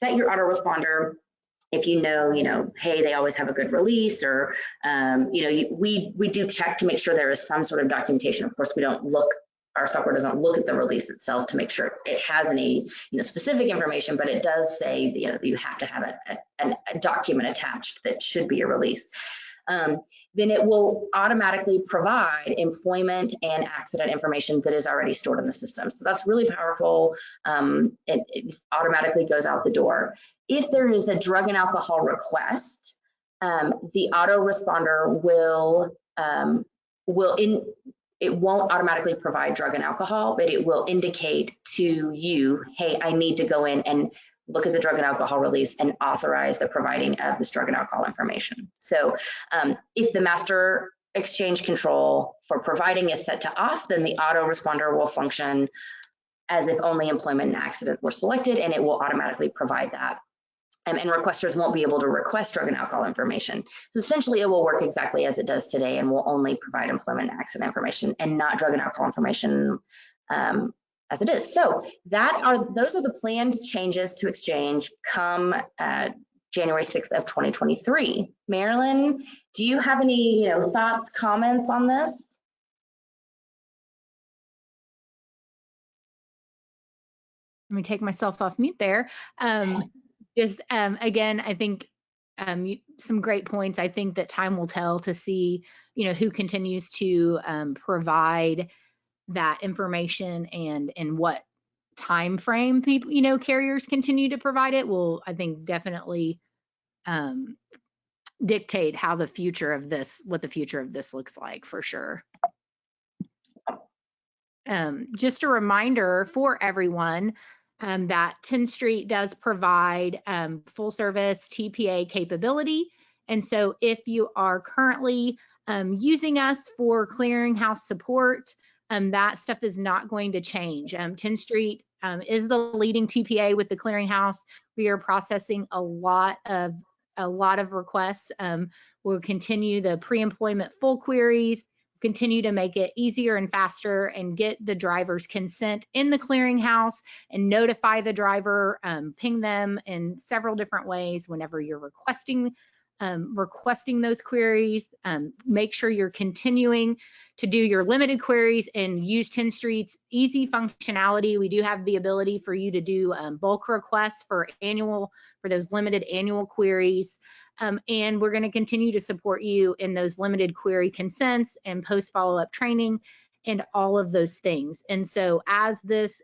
responder if you know, hey, they always have a good release, or we do check to make sure there is some sort of documentation. Of course, our software doesn't look at the release itself to make sure it has any specific information, but it does say you have to have a document attached that should be a release. Then it will automatically provide employment and accident information that is already stored in the system. So that's really powerful. It automatically goes out the door. If there is a drug and alcohol request, the autoresponder it won't automatically provide drug and alcohol, but it will indicate to you, hey, I need to go in and look at the drug and alcohol release and authorize the providing of this drug and alcohol information. So if the master exchange control for providing is set to off, then the autoresponder will function as if only employment and accident were selected, and it will automatically provide that. And requesters won't be able to request drug and alcohol information. So essentially it will work exactly as it does today and will only provide employment and accident information and not drug and alcohol information as it is. So those are the planned changes to exchange come January 6th of 2023. Marilyn, do you have any thoughts, comments on this? Let me take myself off mute there. Again, I think some great points. I think that time will tell to see, who continues to provide that information and in what time frame people, carriers continue to provide it will, I think, definitely dictate how what the future of this looks like for sure. Just a reminder for everyone that Tenstreet does provide full service TPA capability. And so if you are currently using us for clearinghouse support, that stuff is not going to change. Tenstreet is the leading TPA with the clearinghouse. We are processing a lot of requests. We'll continue the pre-employment full queries, continue to make it easier and faster and get the driver's consent in the clearinghouse and notify the driver, ping them in several different ways whenever you're requesting those queries. Make sure you're continuing to do your limited queries and use Tenstreet's easy functionality. We do have the ability for you to do bulk requests for those limited annual queries. And we're going to continue to support you in those limited query consents and post follow-up training and all of those things. And so as this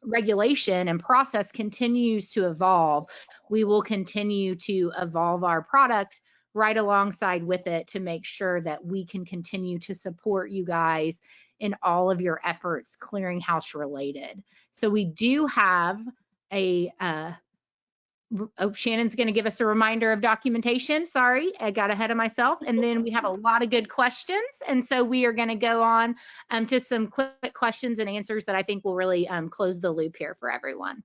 regulation and process continues to evolve, we will continue to evolve our product right alongside with it to make sure that we can continue to support you guys in all of your efforts clearinghouse related. So we do have Shannon's going to give us a reminder of documentation. Sorry, I got ahead of myself. And then we have a lot of good questions. And so we are going to go on to some quick questions and answers that I think will really close the loop here for everyone.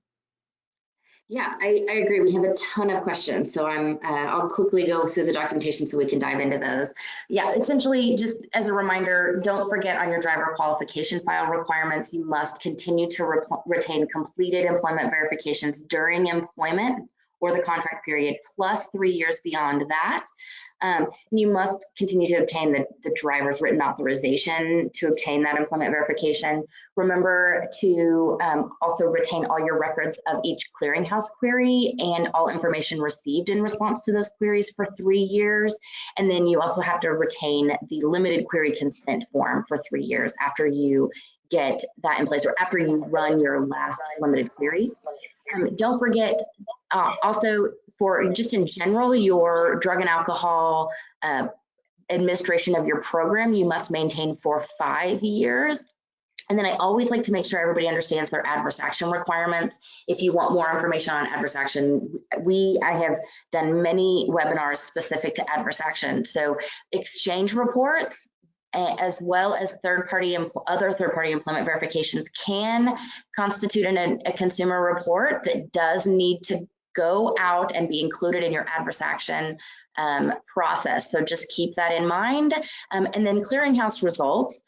Yeah, I agree. We have a ton of questions. So I'll quickly go through the documentation so we can dive into those. Yeah, essentially, just as a reminder, don't forget on your driver qualification file requirements, you must continue to retain completed employment verifications during employment or the contract period, plus 3 years beyond that. You must continue to obtain the driver's written authorization to obtain that employment verification. Remember to also retain all your records of each clearinghouse query and all information received in response to those queries for 3 years. And then you also have to retain the limited query consent form for 3 years after you get that in place or after you run your last limited query. Don't forget also for just in general, your drug and alcohol administration of your program, you must maintain for 5 years. And then I always like to make sure everybody understands their adverse action requirements. If you want more information on adverse action, I have done many webinars specific to adverse action. So exchange reports, as well as other third-party employment verifications can constitute a consumer report that does need to go out and be included in your adverse action process. So just keep that in mind. And then clearinghouse results,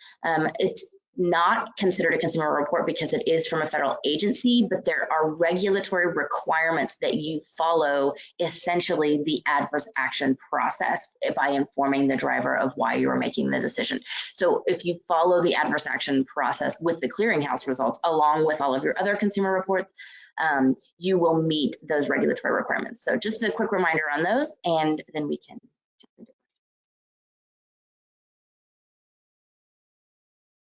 it's not considered a consumer report because it is from a federal agency, but there are regulatory requirements that you follow, essentially the adverse action process, by informing the driver of why you are making the decision. So if you follow the adverse action process with the clearinghouse results, along with all of your other consumer reports, you will meet those regulatory requirements. So just a quick reminder on those, and then we can.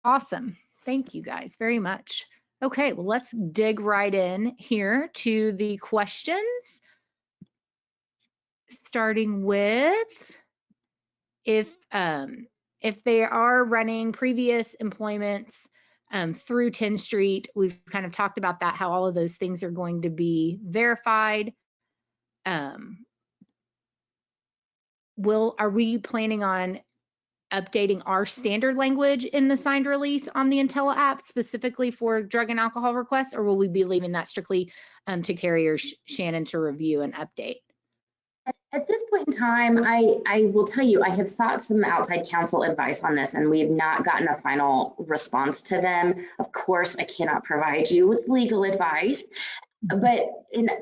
Awesome. Thank you guys very much. Okay, well, let's dig right in here to the questions. Starting with if they are running previous employments through Tenstreet. We've kind of talked about that, how all of those things are going to be verified. Are we planning on updating our standard language in the signed release on the Intella app specifically for drug and alcohol requests, or will we be leaving that strictly to carriers, Shannon, to review and update? At this point in time, I will tell you, I have sought some outside counsel advice on this, and we have not gotten a final response to them. Of course, I cannot provide you with legal advice, but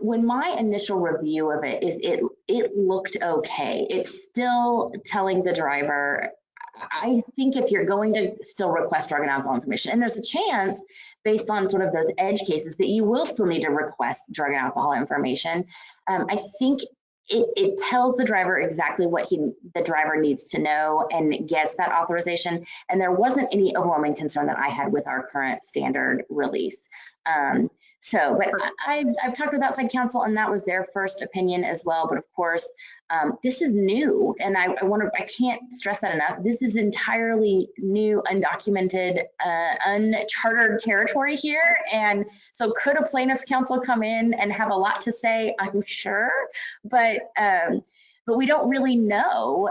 when my initial review of it is it looked okay. It's still telling the driver, I think if you're going to still request drug and alcohol information, and there's a chance based on sort of those edge cases that you will still need to request drug and alcohol information, I think it tells the driver exactly what the driver needs to know and gets that authorization. And there wasn't any overwhelming concern that I had with our current standard release. But I've talked with outside counsel, and that was their first opinion as well. But of course, this is new, and I can't stress that enough. This is entirely new, undocumented, uncharted territory here. And so could a plaintiff's counsel come in and have a lot to say? I'm sure, but we don't really know,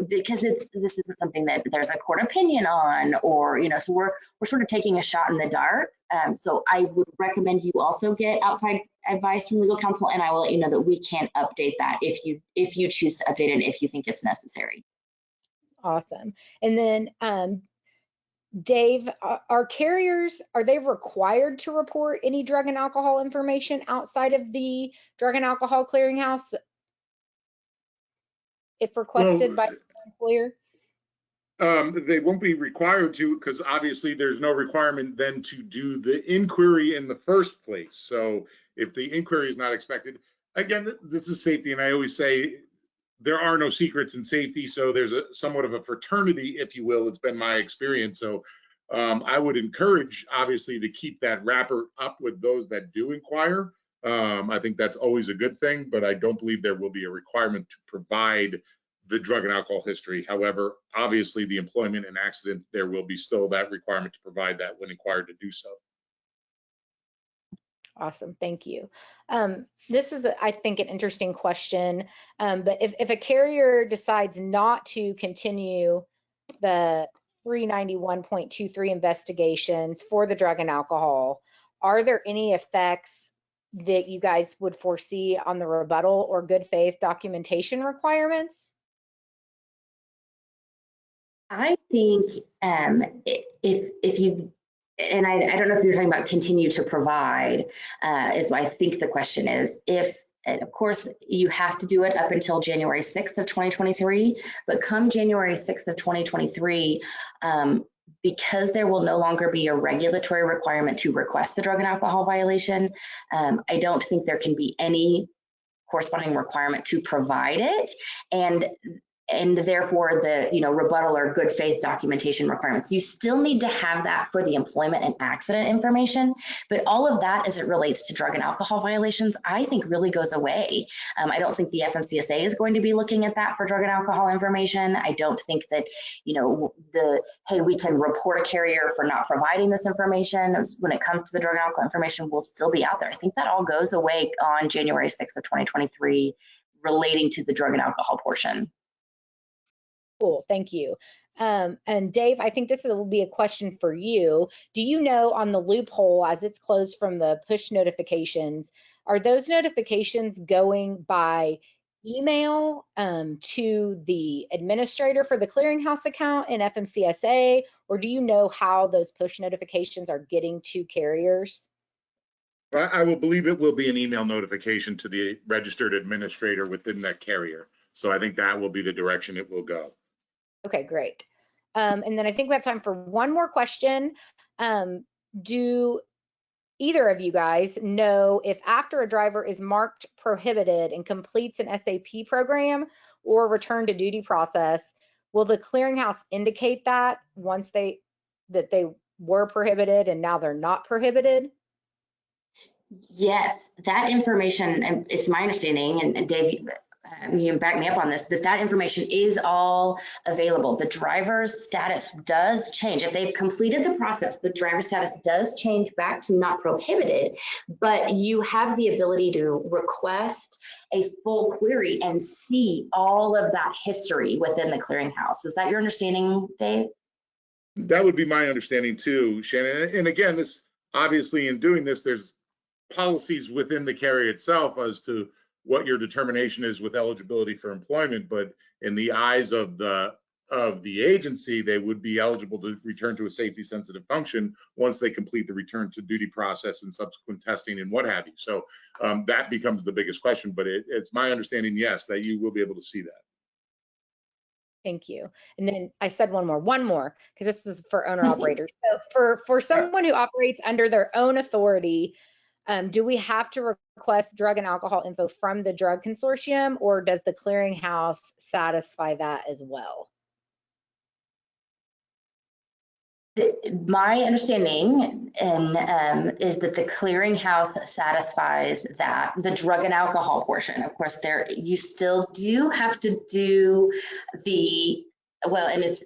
because this isn't something that there's a court opinion on, or, so we're sort of taking a shot in the dark. So I would recommend you also get outside advice from legal counsel, and I will let you know that we can update that if you choose to update it and if you think it's necessary. Awesome. And then Dave, are carriers, are they required to report any drug and alcohol information outside of the Drug and Alcohol Clearinghouse if requested by the employer? They won't be required to, because obviously there's no requirement then to do the inquiry in the first place. So if the inquiry is not expected, again, this is safety, and I always say there are no secrets in safety. So there's somewhat of a fraternity, if you will. It's been my experience. So I would encourage, obviously, to keep that wrapper up with those that do inquire. I think that's always a good thing, but I don't believe there will be a requirement to provide the drug and alcohol history. However, obviously the employment and accident, there will be still that requirement to provide that when required to do so. Awesome, thank you. This is, I think, an interesting question, but if a carrier decides not to continue the 391.23 investigations for the drug and alcohol, are there any effects that you guys would foresee on the rebuttal or good faith documentation requirements? I think if you, and I don't know if you're talking about continue to provide, is what I think the question is. And of course, you have to do it up until January 6th of 2023, but come January 6th of 2023, because there will no longer be a regulatory requirement to request the drug and alcohol violation, I don't think there can be any corresponding requirement to provide it. And therefore the rebuttal or good faith documentation requirements. You still need to have that for the employment and accident information, but all of that as it relates to drug and alcohol violations, I think really goes away. I don't think the FMCSA is going to be looking at that for drug and alcohol information. I don't think that, hey, we can report a carrier for not providing this information when it comes to the drug and alcohol information will still be out there. I think that all goes away on January 6th of 2023 relating to the drug and alcohol portion. Cool, thank you. And Dave, I think this will be a question for you. Do you know on the loophole as it's closed from the push notifications, are those notifications going by email to the administrator for the Clearinghouse account in FMCSA, or do you know how those push notifications are getting to carriers? I will believe it will be an email notification to the registered administrator within that carrier. So I think that will be the direction it will go. Okay, great. And then I think we have time for one more question. Do either of you guys know if after a driver is marked prohibited and completes an SAP program or return to duty process, will the Clearinghouse indicate that once they were prohibited and now they're not prohibited? Yes, that information, it's my understanding, and Dave, you can back me up on this, that information is all available. The driver's status does change. If they've completed the process, the driver's status does change back to not prohibited, but you have the ability to request a full query and see all of that history within the clearinghouse. Is that your understanding, Dave? That would be my understanding too, Shannon. And again, this obviously in doing this, there's policies within the carrier itself as to what your determination is with eligibility for employment. But in the eyes of the agency, they would be eligible to return to a safety sensitive function once they complete the return to duty process and subsequent testing and what have you. So that becomes the biggest question. But it's my understanding, yes, that you will be able to see that. Thank you. And then I said one more, because this is for owner operators. So for someone who operates under their own authority, do we have to request drug and alcohol info from the drug consortium, or does the clearinghouse satisfy that as well? My understanding is that the clearinghouse satisfies that, the drug and alcohol portion. Of course, you still do have to do the, well, and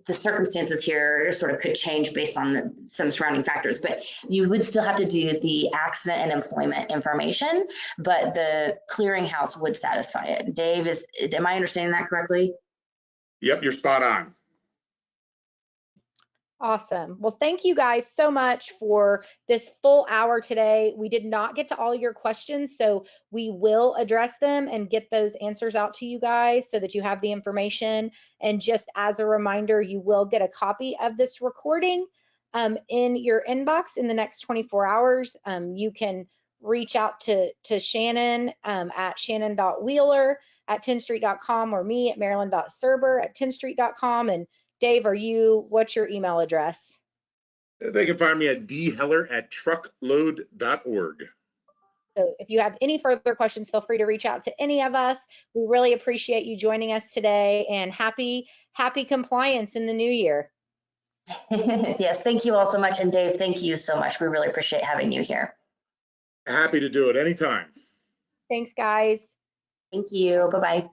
the circumstances here sort of could change based on some surrounding factors, but you would still have to do the accident and employment information, but the clearinghouse would satisfy it. Dave, am I understanding that correctly? Yep, you're spot on. Awesome. Well, thank you guys so much for this full hour today. We did not get to all your questions, so we will address them and get those answers out to you guys so that you have the information. And just as a reminder, you will get a copy of this recording in your inbox in the next 24 hours. You can reach out to Shannon at shannon.wheeler@tenstreet.com or me at marilyn.surber@tenstreet.com. And Dave, what's your email address? They can find me at dheller@truckload.org. So if you have any further questions, feel free to reach out to any of us. We really appreciate you joining us today, and happy compliance in the new year. Yes, thank you all so much. And Dave, thank you so much. We really appreciate having you here. Happy to do it anytime. Thanks, guys. Thank you. Bye-bye.